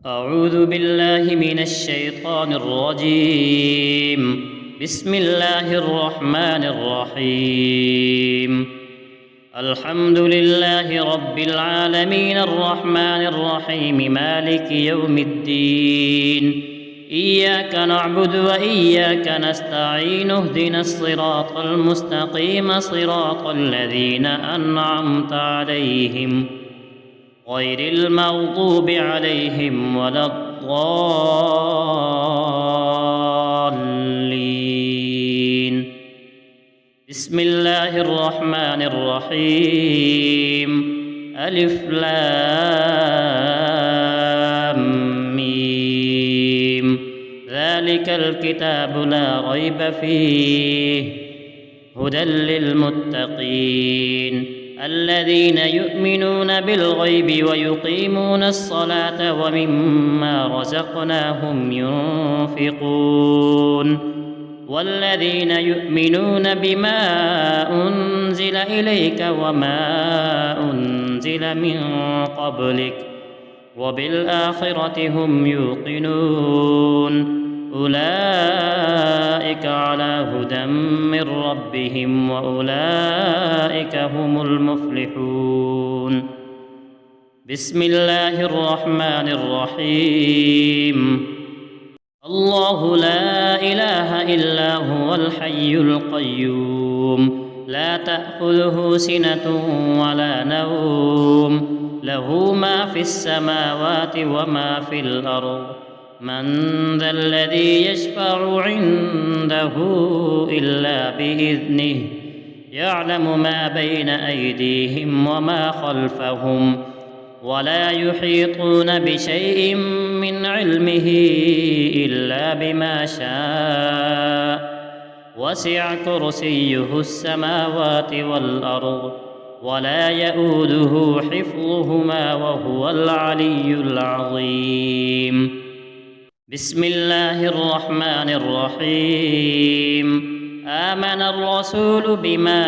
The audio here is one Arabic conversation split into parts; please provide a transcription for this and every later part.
أعوذ بالله من الشيطان الرجيم. بسم الله الرحمن الرحيم. الحمد لله رب العالمين الرحمن الرحيم مالك يوم الدين. إياك نعبد وإياك نستعين اهدنا الصراط المستقيم صراط الذين أنعمت عليهم غير المغضوب عليهم ولا الضالين. بسم الله الرحمن الرحيم. ألف لام ميم. ذلك الكتاب لا ريب فيه هدى للمتقين الذين يؤمنون بالغيب ويقيمون الصلاة ومما رزقناهم ينفقون والذين يؤمنون بما أنزل إليك وما أنزل من قبلك وبالآخرة هم يوقنون أولئك على هدى من ربهم وأولئك هم المفلحون. بسم الله الرحمن الرحيم. الله لا إله إلا هو الحي القيوم لا تأخذه سنة ولا نوم له ما في السماوات وما في الأرض من ذا الذي يشفع عنده إلا بإذنه يعلم ما بين أيديهم وما خلفهم ولا يحيطون بشيء من علمه إلا بما شاء وسع كرسيه السماوات والأرض ولا يؤوده حفظهما وهو العلي العظيم. بسم الله الرحمن الرحيم. آمن الرسول بما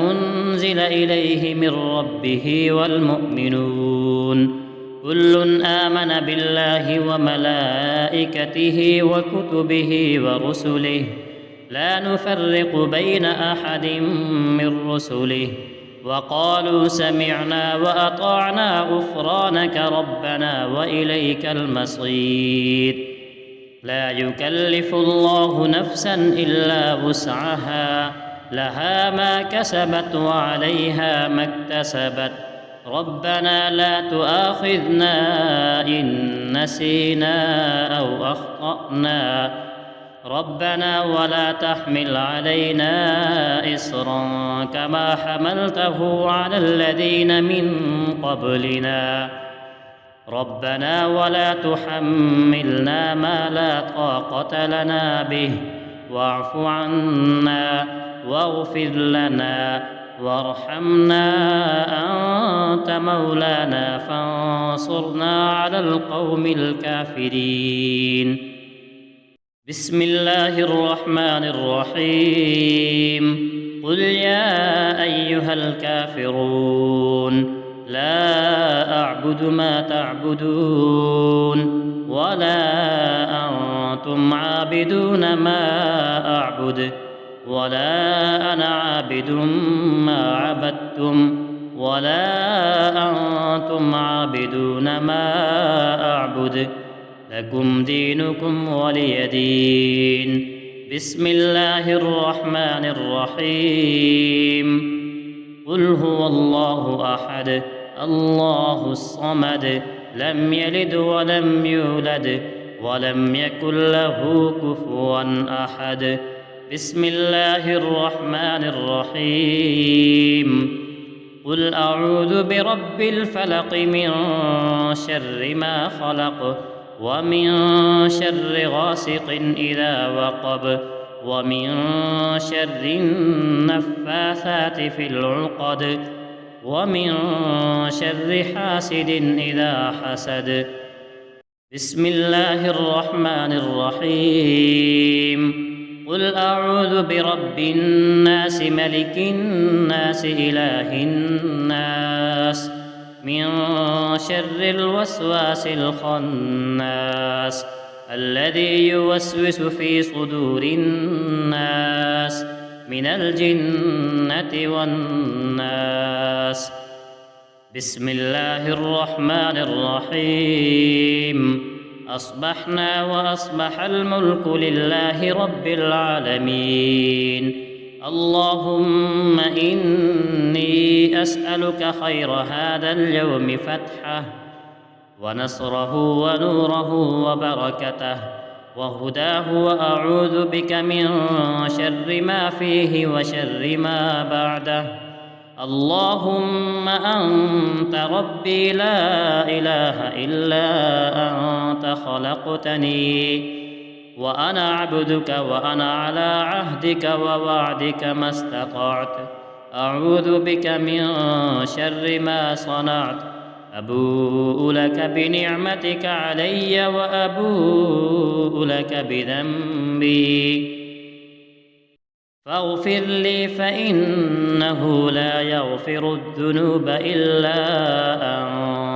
أنزل إليه من ربه والمؤمنون كل آمن بالله وملائكته وكتبه ورسله لا نفرق بين أحد من رسله وقالوا سمعنا وأطعنا غفرانك ربنا وإليك المصير. لا يكلف الله نفسا إلا وسعها لها ما كسبت وعليها ما اكتسبت ربنا لا تؤاخذنا إن نسينا أو أخطأنا ربنا ولا تحمل علينا إصرا كما حملته على الذين من قبلنا ربنا ولا تحملنا ما لا طاقة لنا به واعف عنا واغفر لنا وارحمنا أنت مولانا فانصرنا على القوم الكافرين. بسم الله الرحمن الرحيم. قل يا أيها الكافرون لا أعبد ما تعبدون ولا أنتم عابدون ما أعبد ولا أنا عابد ما عبدتم ولا أنتم عابدون ما أعبد لكم دينكم ولي دين. بسم الله الرحمن الرحيم. قل هو الله أحد الله الصمد لم يلد ولم يولد ولم يكن له كفوا أحد. بسم الله الرحمن الرحيم. قل أعوذ برب الفلق من شر ما خلق ومن شر غاسق إذا وقب ومن شر النفاثات في العقد ومن شر حاسد إذا حسد. بسم الله الرحمن الرحيم. قل أعوذ برب الناس ملك الناس إله الناس من شر الوسواس الخناس الذي يوسوس في صدور الناس من الجنة والناس. بسم الله الرحمن الرحيم. أصبحنا وأصبح الملك لله رب العالمين. اللهم إني أسألك خير هذا اليوم فتحه ونصره ونوره وبركته وهداه، وأعوذ بك من شر ما فيه وشر ما بعده. اللهم أنت ربي لا إله إلا أنت خلقتني وأنا عبدك وأنا على عهدك ووعدك ما استطعت. أعوذ بك من شر ما صنعت. أبوء لك بنعمتك علي وأبوء لك بذنبي فاغفر لي فإنه لا يغفر الذنوب إلا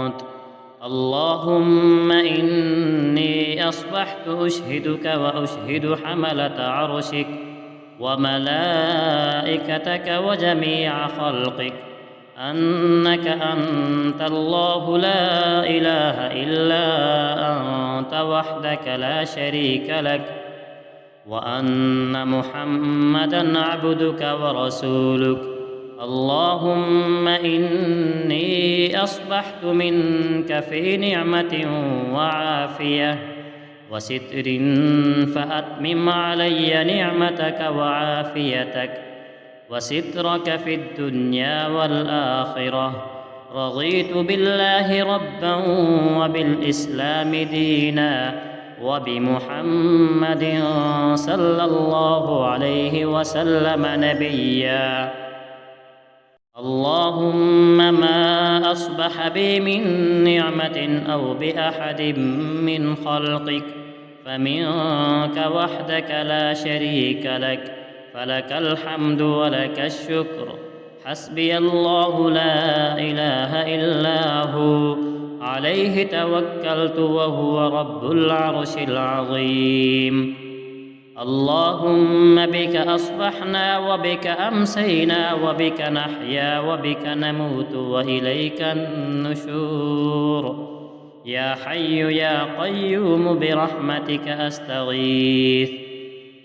أنت. اللهم إني أصبحت أشهدك وأشهد حملة عرشك وملائكتك وجميع خلقك أنك أنت الله لا إله إلا أنت وحدك لا شريك لك، وأن محمدًا عبدك ورسولك. اللهم إني أصبحت منك في نعمة وعافية وستر، فأتمم علي نعمتك وعافيتك وسترك في الدنيا والآخرة. رضيت بالله ربًا وبالإسلام دينًا وبمحمد صلى الله عليه وسلم نبيًا. اللهم ما أصبح بي من نعمة أو بأحد من خلقك فمنك وحدك لا شريك لك، فلك الحمد ولك الشكر. حسبي الله لا إله إلا هو، عليه توكلت وهو رب العرش العظيم. اللهم بك أصبحنا وبك أمسينا وبك نحيا وبك نموت وإليك النشور. يا حي يا قيوم برحمتك أستغيث.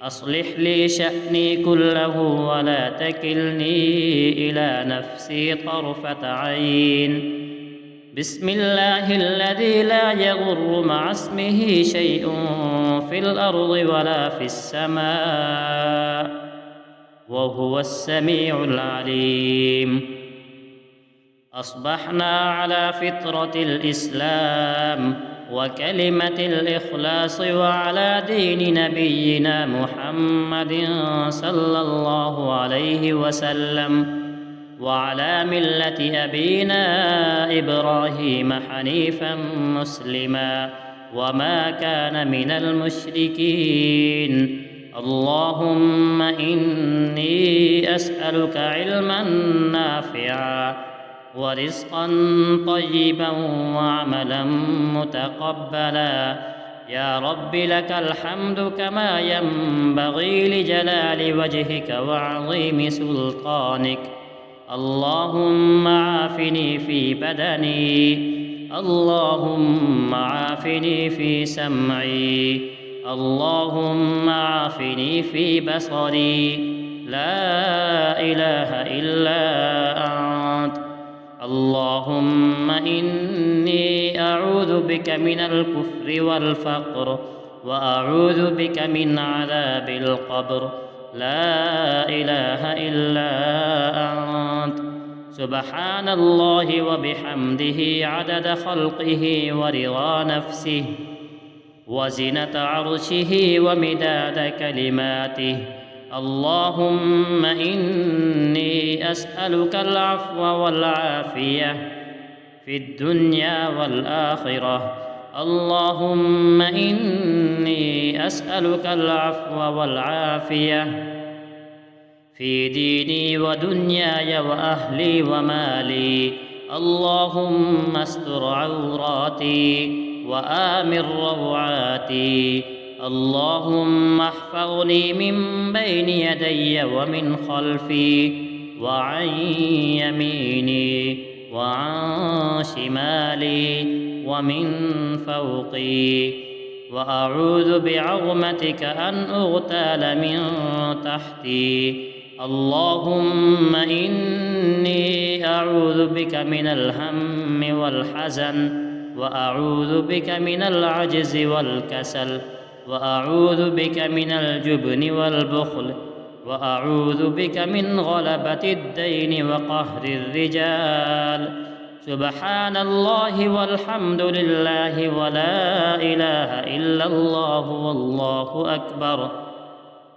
أصلح لي شأني كله ولا تكلني إلى نفسي طرفة عين. بسم الله الذي لا يضر مع اسمه شيء في الأرض ولا في السماء وهو السميع العليم. أصبحنا على فطرة الإسلام وكلمة الإخلاص وعلى دين نبينا محمد صلى الله عليه وسلم وعلى ملة أبينا إبراهيم حنيفا مسلما وما كان من المشركين. اللهم إني أسألك علما نافعا ورزقا طيبا وعملا متقبلا. يا رب لك الحمد كما ينبغي لجلال وجهك وعظيم سلطانك. اللهم عافني في بدني، اللهم عافني في سمعي، اللهم عافني في بصري. لا إله إلا أنت. اللهم إني أعوذ بك من الكفر والفقر وأعوذ بك من عذاب القبر. لا إله إلا أنت. سبحان الله وبحمده عدد خلقه ورضا نفسه وزنة عرشه ومداد كلماته. اللهم إني أسألك العفو والعافية في الدنيا والآخرة. اللهم إني أسألك العفو والعافية في ديني ودنياي وأهلي ومالي. اللهم استر عوراتي وآمن روعاتي. اللهم احفظني من بين يدي ومن خلفي وعن يميني وعن شمالي ومن فوقي، وأعوذ بعظمتك أن أغتال من تحتي. اللهم إني أعوذ بك من الهم والحزن، وأعوذ بك من العجز والكسل، وأعوذ بك من الجبن والبخل، وأعوذ بك من غلبة الدين وقهر الرجال. سبحان الله والحمد لله ولا إله إلا الله والله أكبر،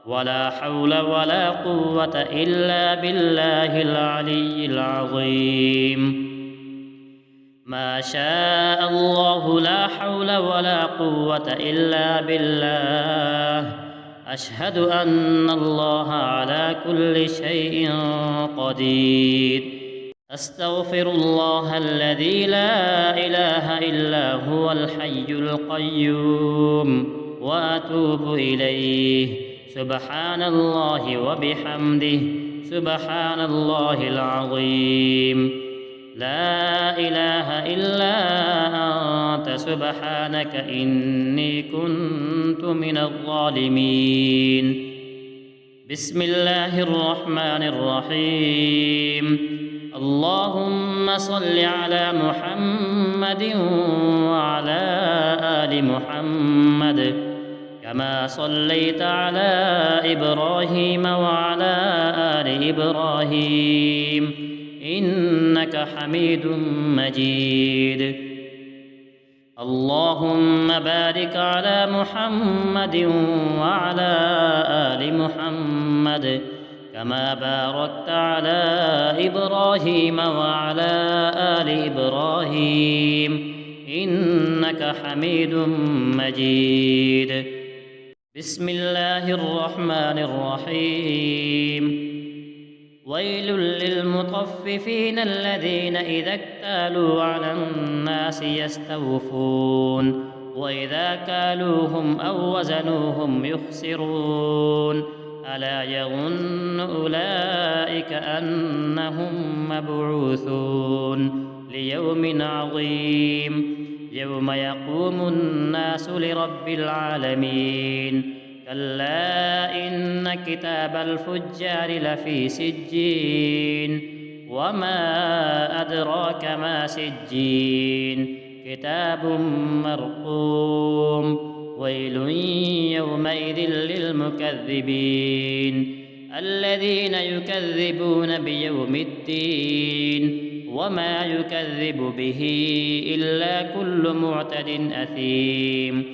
ولا حول ولا قوة إلا بالله العلي العظيم. ما شاء الله لا حول ولا قوة إلا بالله. أشهد أن الله على كل شيء قدير. أستغفر الله الذي لا إله إلا هو الحي القيوم وأتوب إليه. سبحان الله وبحمده، سبحان الله العظيم. لا إله إلا أنت سبحانك إني كنت من الظالمين. بسم الله الرحمن الرحيم. اللهم صل على محمد وعلى آل محمد كما صليت على إبراهيم وعلى آل إبراهيم إنك حميد مجيد. اللهم بارك على محمد وعلى آل محمد كما باركت على إبراهيم وعلى آل إبراهيم إنك حميد مجيد. بسم الله الرحمن الرحيم. ويل للمطففين الذين إذا اكتالوا على الناس يستوفون وإذا كالوهم أو وزنوهم يخسرون. ألا يظن أولئك أنهم مبعوثون ليوم عظيم يوم يقوم الناس لرب العالمين. كلا إن كتاب الفجار لفي سجين وما أدراك ما سجين كتاب مرقوم. ويل يومئذ للمكذبين الذين يكذبون بيوم الدين وما يكذب به إلا كل معتد أثيم.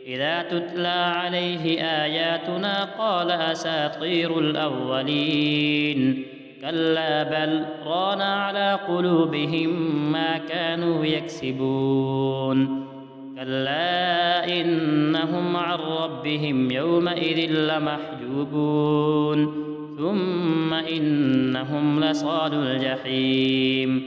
إذا تتلى عليه آياتنا قال أساطير الأولين. كلا بل ران على قلوبهم ما كانوا يكسبون. كلا إنهم عن ربهم يومئذ لمحجوبون. ثم إنهم لصال الجحيم.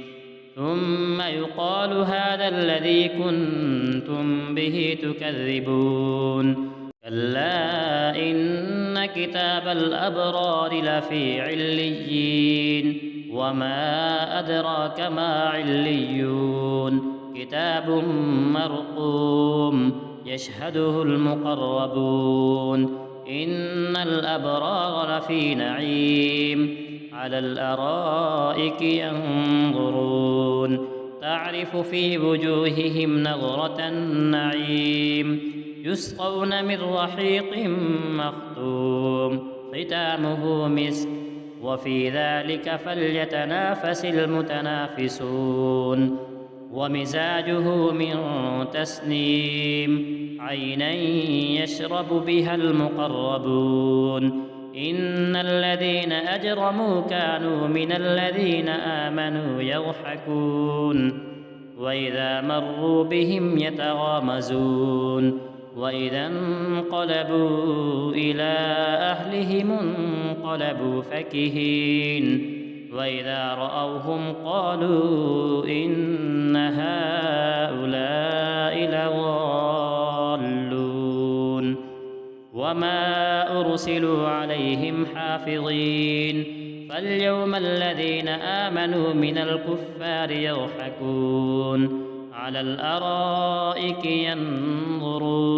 ثم يقال هذا الذي كنتم به تكذبون. كلا إن كتاب الأبرار لفي عليين وما أدراك ما عليون كتاب مرقوم يشهده المقربون. إن الأبرار لفي نعيم على الأرائك ينظرون تعرف في وجوههم نظرة النعيم يسقون من رحيق مختوم ختامه مسك وفي ذلك فليتنافس المتنافسون. ومزاجه من تسنيم عينا يشرب بها المقربون. إن الذين أجرموا كانوا من الذين آمنوا يضحكون وإذا مروا بهم يتغامزون. وإذا انقلبوا إلى أهلهم انقلبوا فكهين. وإذا رأوهم قالوا إن هؤلاء لضالون وما أرسلوا عليهم حافظين فاليوم الذين آمنوا من الكفار يضحكون على الأرائك ينظرون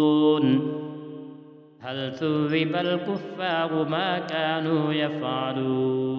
هل ثوب الكفار ما كانوا يفعلون